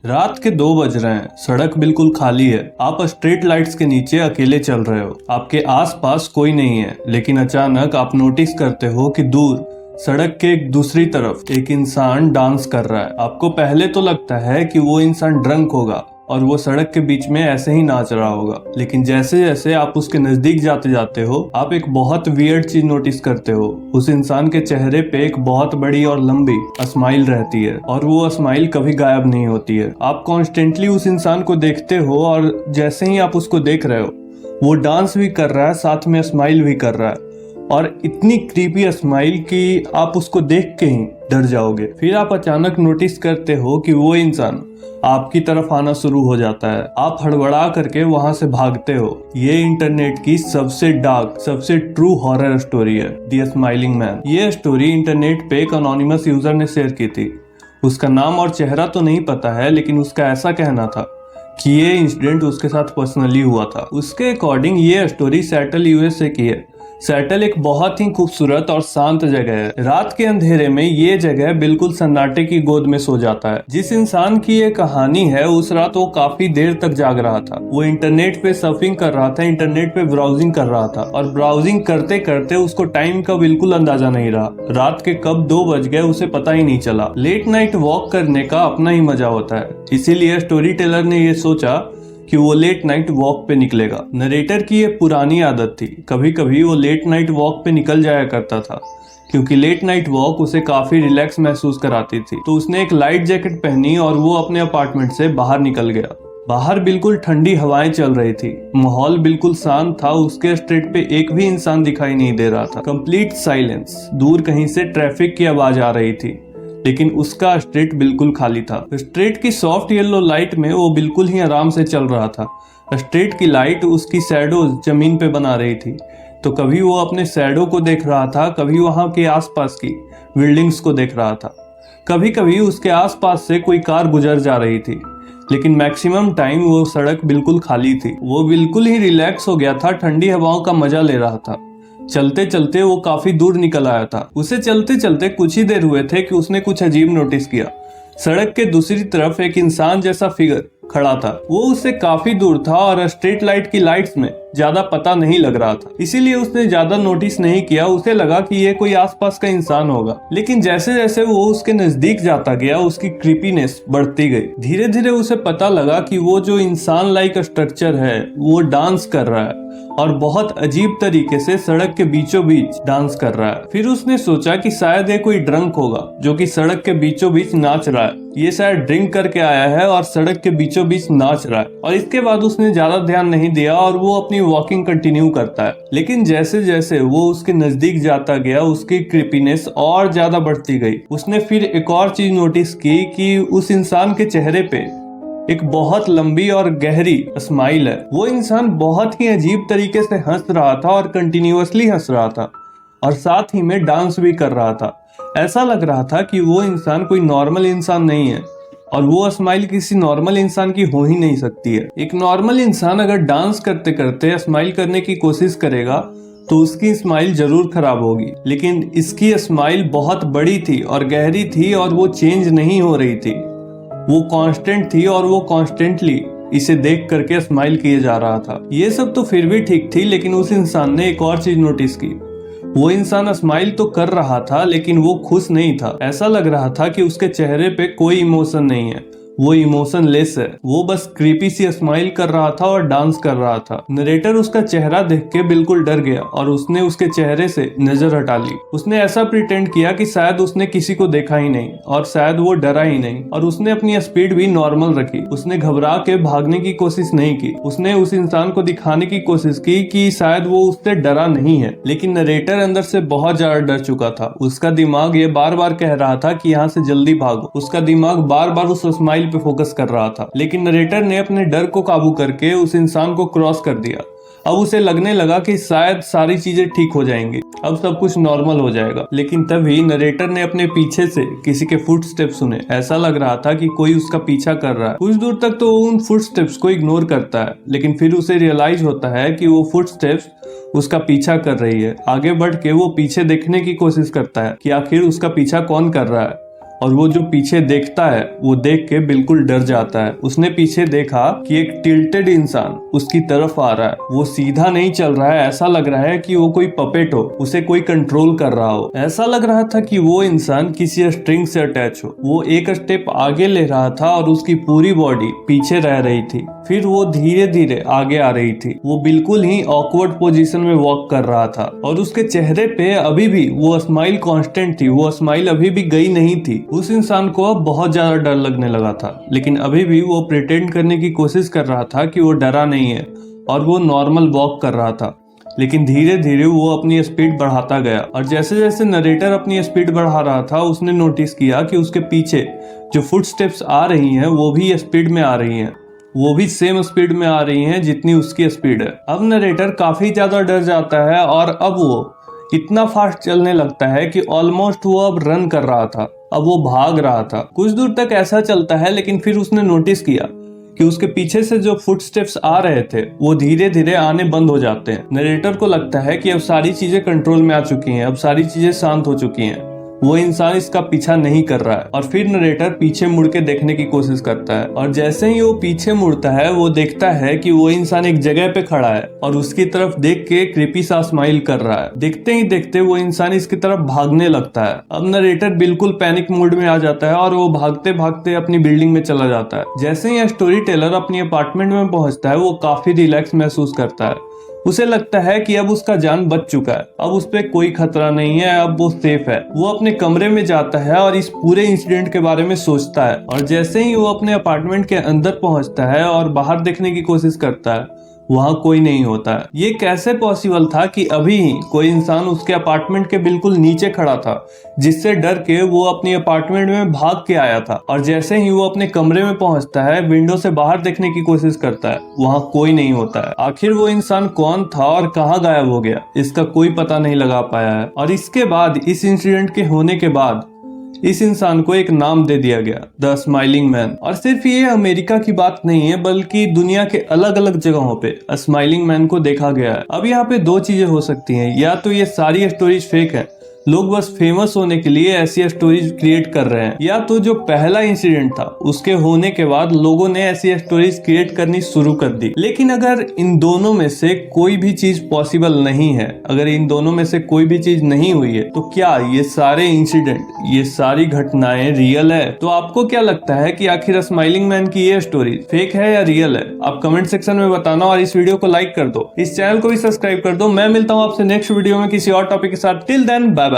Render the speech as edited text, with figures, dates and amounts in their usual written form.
रात के 2 बज रहे हैं। सड़क बिल्कुल खाली है। आप स्ट्रीट लाइट्स के नीचे अकेले चल रहे हो। आपके आसपास कोई नहीं है, लेकिन अचानक आप नोटिस करते हो कि दूर सड़क के एक दूसरी तरफ एक इंसान डांस कर रहा है। आपको पहले तो लगता है कि वो इंसान ड्रंक होगा और वो सड़क के बीच में ऐसे ही नाच रहा होगा, लेकिन जैसे जैसे आप उसके नजदीक जाते जाते हो आप एक बहुत वियर्ड चीज नोटिस करते हो। उस इंसान के चेहरे पे एक बहुत बड़ी और लंबी स्माइल रहती है और वो स्माइल कभी गायब नहीं होती है। आप कॉन्स्टेंटली उस इंसान को देखते हो और जैसे ही आप उसको देख रहे हो वो डांस भी कर रहा है, साथ में स्माइल भी कर रहा है, और इतनी क्रीपी स्माइल कि आप उसको देख के ही डर जाओगे। फिर आप अचानक नोटिस करते हो कि वो इंसान आपकी तरफ आना शुरू हो जाता है। आप हड़बड़ा करके वहां से भागते हो। ये इंटरनेट की सबसे डार्क, सबसे ट्रू हॉरर स्टोरी है, द स्माइलिंग मैन। ये स्टोरी इंटरनेट पे एक अनोनिमस यूजर ने शेयर की थी। उसका नाम और चेहरा तो नहीं पता है, लेकिन उसका ऐसा कहना था कि ये इंसिडेंट उसके साथ पर्सनली हुआ था। उसके अकॉर्डिंग ये स्टोरी सैटल यूएसए की है। सैटल एक बहुत ही खूबसूरत और शांत जगह है। रात के अंधेरे में ये जगह बिल्कुल सन्नाटे की गोद में सो जाता है। जिस इंसान की ये कहानी है, उस रात वो काफी देर तक जाग रहा था। वो इंटरनेट पे सर्फिंग कर रहा था, इंटरनेट पे ब्राउजिंग कर रहा था, और ब्राउजिंग करते करते उसको टाइम का बिल्कुल अंदाजा नहीं रहा। रात के कब 2 बज गए उसे पता ही नहीं चला। लेट नाइट वॉक करने का अपना ही मजा होता है, इसीलिए स्टोरी टेलर ने ये सोचा कि वो लेट नाइट वॉक पे निकलेगा। नरेटर की ये पुरानी आदत थी, कभी कभी वो लेट नाइट वॉक पे निकल जाया करता था, क्योंकि लेट नाइट वॉक उसे काफी रिलैक्स महसूस कराती थी। तो उसने एक लाइट जैकेट पहनी और वो अपने अपार्टमेंट से बाहर निकल गया। बाहर बिल्कुल ठंडी हवाएं चल रही थी, माहौल बिल्कुल शांत था। उसके स्ट्रीट पे एक भी इंसान दिखाई नहीं दे रहा था, कंप्लीट साइलेंस। दूर कहीं से ट्रैफिक की आवाज आ रही थी, लेकिन उसका स्ट्रीट बिल्कुल खाली था। स्ट्रीट की सॉफ्ट येलो लाइट में वो बिल्कुल ही आराम से चल रहा था। स्ट्रीट की लाइट उसकी शैडोज जमीन पे बना रही थी, तो कभी वो अपने शैडो को देख रहा था, कभी वहां के आसपास की बिल्डिंग्स को देख रहा था, कभी कभी उसके आसपास से कोई कार गुजर जा रही थी, लेकिन मैक्सिमम टाइम वो सड़क बिल्कुल खाली थी। वो बिल्कुल ही रिलैक्स हो गया था, ठंडी हवाओं का मजा ले रहा था। चलते चलते वो काफी दूर निकल आया था। उसे चलते चलते कुछ ही देर हुए थे कि उसने कुछ अजीब नोटिस किया। सड़क के दूसरी तरफ एक इंसान जैसा फिगर खड़ा था। वो उससे काफी दूर था और स्ट्रीट लाइट की लाइट्स में ज्यादा पता नहीं लग रहा था, इसीलिए उसने ज्यादा नोटिस नहीं किया। उसे लगा कि ये कोई आसपास का इंसान होगा, लेकिन जैसे जैसे वो उसके नजदीक जाता गया उसकी क्रीपीनेस बढ़ती गई। धीरे धीरे उसे पता लगा कि वो जो इंसान लाइक स्ट्रक्चर है वो डांस कर रहा है, और बहुत अजीब तरीके से सड़क के बीचों बीच डांस कर रहा है। फिर उसने सोचा कि शायद ये कोई ड्रंक होगा जो कि सड़क के बीचों बीच नाच रहा है। ये शायद ड्रिंक करके आया है और सड़क के बीचों बीच नाच रहा है। और इसके बाद उसने ज्यादा ध्यान नहीं दिया और वो अपनी वॉकिंग कंटिन्यू करता है। लेकिन जैसे जैसे वो उसके नजदीक जाता गया उसकी क्रीपीनेस और ज्यादा बढ़ती गई। उसने फिर एक और चीज नोटिस की कि उस इंसान के चेहरे पे एक बहुत लंबी और गहरी स्माइल है। वो इंसान बहुत ही अजीब तरीके से हंस रहा था और कंटिन्यूअसली हंस रहा था, और साथ ही में डांस भी कर रहा था। ऐसा लग रहा था कि वो इंसान कोई नॉर्मल इंसान नहीं है, और वो स्माइल किसी नॉर्मल इंसान की हो ही नहीं सकती है। एक नॉर्मल इंसान अगर डांस करते करते स्माइल करने की कोशिश करेगा तो उसकी स्माइल जरूर खराब होगी, लेकिन इसकी स्माइल बहुत बड़ी थी और गहरी थी, और वो चेंज नहीं हो रही थी। वो कांस्टेंट थी और वो कॉन्स्टेंटली इसे देख करके स्माइल किए जा रहा था। ये सब तो फिर भी ठीक थी, लेकिन उस इंसान ने एक और चीज नोटिस की। वो इंसान स्माइल तो कर रहा था, लेकिन वो खुश नहीं था। ऐसा लग रहा था कि उसके चेहरे पे कोई इमोशन नहीं है, वो इमोशनलेस है। वो बस क्रीपी सी स्माइल कर रहा था और डांस कर रहा था। नरेटर उसका चेहरा देख के बिल्कुल डर गया और उसने उसके चेहरे से नजर हटा ली। उसने ऐसा प्रिटेंड किया कि शायद उसने किसी को देखा ही नहीं और शायद वो डरा ही नहीं, और उसने अपनी स्पीड भी नॉर्मल रखी। उसने घबरा के भागने की कोशिश नहीं की। उसने उस इंसान को दिखाने की कोशिश की कि शायद वो उससे डरा नहीं है, लेकिन नरेटर अंदर से बहुत ज्यादा डर चुका था। उसका दिमाग ये बार बार कह रहा था कि यहाँ से जल्दी भागो। उसका दिमाग बार बार उस स्माइल पे फोकस कर रहा था, लेकिन नरेटर ने अपने डर को काबू करके उस इंसान को क्रॉस कर दिया। अब उसे लगने लगा कि शायद सारी चीजें ठीक हो जाएंगी, अब सब कुछ नॉर्मल हो जाएगा। लेकिन तभी नरेटर ने अपने पीछे से किसी के फुटस्टेप्स सुने। ऐसा लग रहा था कि कोई उसका पीछा कर रहा है। कुछ दूर तक तो वो उन फुटस्टेप्स को इग्नोर करता है, लेकिन फिर उसे रियलाइज होता है कि वो फुटस्टेप्स उसका पीछा कर रही है। आगे बढ़ के वो पीछे देखने की कोशिश करता है कि आखिर उसका पीछा कौन कर रहा है। और वो जो पीछे देखता है वो देख के बिल्कुल डर जाता है। उसने पीछे देखा कि एक टिल्टेड इंसान उसकी तरफ आ रहा है। वो सीधा नहीं चल रहा है, ऐसा लग रहा है कि वो कोई पपेट हो, उसे कोई कंट्रोल कर रहा हो। ऐसा लग रहा था कि वो इंसान किसी स्ट्रिंग से अटैच हो। वो एक स्टेप आगे ले रहा था और उसकी पूरी बॉडी पीछे रह रही थी। फिर वो धीरे धीरे आगे आ रही थी। वो बिल्कुल ही ऑकवर्ड पोजीशन में वॉक कर रहा था और उसके चेहरे पे अभी भी वो स्माइल कांस्टेंट थी। वो स्माइल अभी भी गई नहीं थी। उस इंसान को अब बहुत ज्यादा डर लगने लगा था, लेकिन अभी भी वो प्रिटेंड करने की कोशिश कर रहा था कि वो डरा नहीं है और वो नॉर्मल वॉक कर रहा था। लेकिन धीरे धीरे वो अपनी स्पीड बढ़ाता गया और जैसे जैसे नरेटर अपनी स्पीड बढ़ा रहा था उसने नोटिस किया कि उसके पीछे जो फुटस्टेप्स आ रही हैं वो भी स्पीड में आ रही हैं। वो भी सेम स्पीड में आ रही हैं जितनी उसकी स्पीड है। अब नरेटर काफी ज्यादा डर जाता है और अब वो इतना फास्ट चलने लगता है कि ऑलमोस्ट वो अब रन कर रहा था। अब वो भाग रहा था। कुछ दूर तक ऐसा चलता है, लेकिन फिर उसने नोटिस किया कि उसके पीछे से जो फुटस्टेप्स आ रहे थे वो धीरे धीरे आने बंद हो जाते हैं। नरेटर को लगता है कि अब सारी चीजें कंट्रोल में आ चुकी हैं, अब सारी चीजें शांत हो चुकी हैं। वो इंसान इसका पीछा नहीं कर रहा है और फिर नरेटर पीछे मुड़ के देखने की कोशिश करता है और जैसे ही वो पीछे मुड़ता है वो देखता है कि वो इंसान एक जगह पे खड़ा है और उसकी तरफ देख के क्रीपी सा स्माइल कर रहा है। देखते ही देखते वो इंसान इसकी तरफ भागने लगता है। अब नरेटर बिल्कुल पैनिक मोड में आ जाता है और वो भागते भागते अपनी बिल्डिंग में चला जाता है। जैसे ही स्टोरी टेलर अपनी अपार्टमेंट में पहुंचता है वो काफी रिलैक्स महसूस करता है। उसे लगता है कि अब उसका जान बच चुका है, अब उस पे कोई खतरा नहीं है, अब वो सेफ है। वो अपने कमरे में जाता है और इस पूरे इंसिडेंट के बारे में सोचता है और जैसे ही वो अपने अपार्टमेंट के अंदर पहुंचता है और बाहर देखने की कोशिश करता है वहां कोई नहीं होता है। ये कैसे पॉसिबल था कि अभी ही कोई इंसान उसके अपार्टमेंट के बिल्कुल नीचे खड़ा था, जिससे डर के वो अपनी अपार्टमेंट में भाग के आया था और जैसे ही वो अपने कमरे में पहुंचता है विंडो से बाहर देखने की कोशिश करता है, वहां कोई नहीं होता है। आखिर वो इंसान कौन था और कहाँ गायब हो गया, इसका कोई पता नहीं लगा पाया है। और इसके बाद, इस इंसिडेंट के होने के बाद, इस इंसान को एक नाम दे दिया गया, द स्माइलिंग मैन। और सिर्फ ये अमेरिका की बात नहीं है, बल्कि दुनिया के अलग अलग जगहों पे स्माइलिंग मैन को देखा गया है। अब यहाँ पे दो चीजें हो सकती हैं, या तो ये सारी स्टोरीज फेक है, लोग बस फेमस होने के लिए ऐसी स्टोरीज क्रिएट कर रहे हैं, या तो जो पहला इंसिडेंट था उसके होने के बाद लोगों ने ऐसी स्टोरीज क्रिएट करनी शुरू कर दी। लेकिन अगर इन दोनों में से कोई भी चीज पॉसिबल नहीं है, अगर इन दोनों में से कोई भी चीज नहीं हुई है, तो क्या ये सारे इंसिडेंट, ये सारी घटनाएं रियल है? तो आपको क्या लगता है कि आखिर स्माइलिंग मैन की ये स्टोरी फेक है या रियल है? आप कमेंट सेक्शन में बताना और इस वीडियो को लाइक कर दो, इस चैनल को भी सब्सक्राइब कर दो। मैं मिलता हूँ आपसे नेक्स्ट वीडियो में किसी और टॉपिक के साथ। Till then bye bye.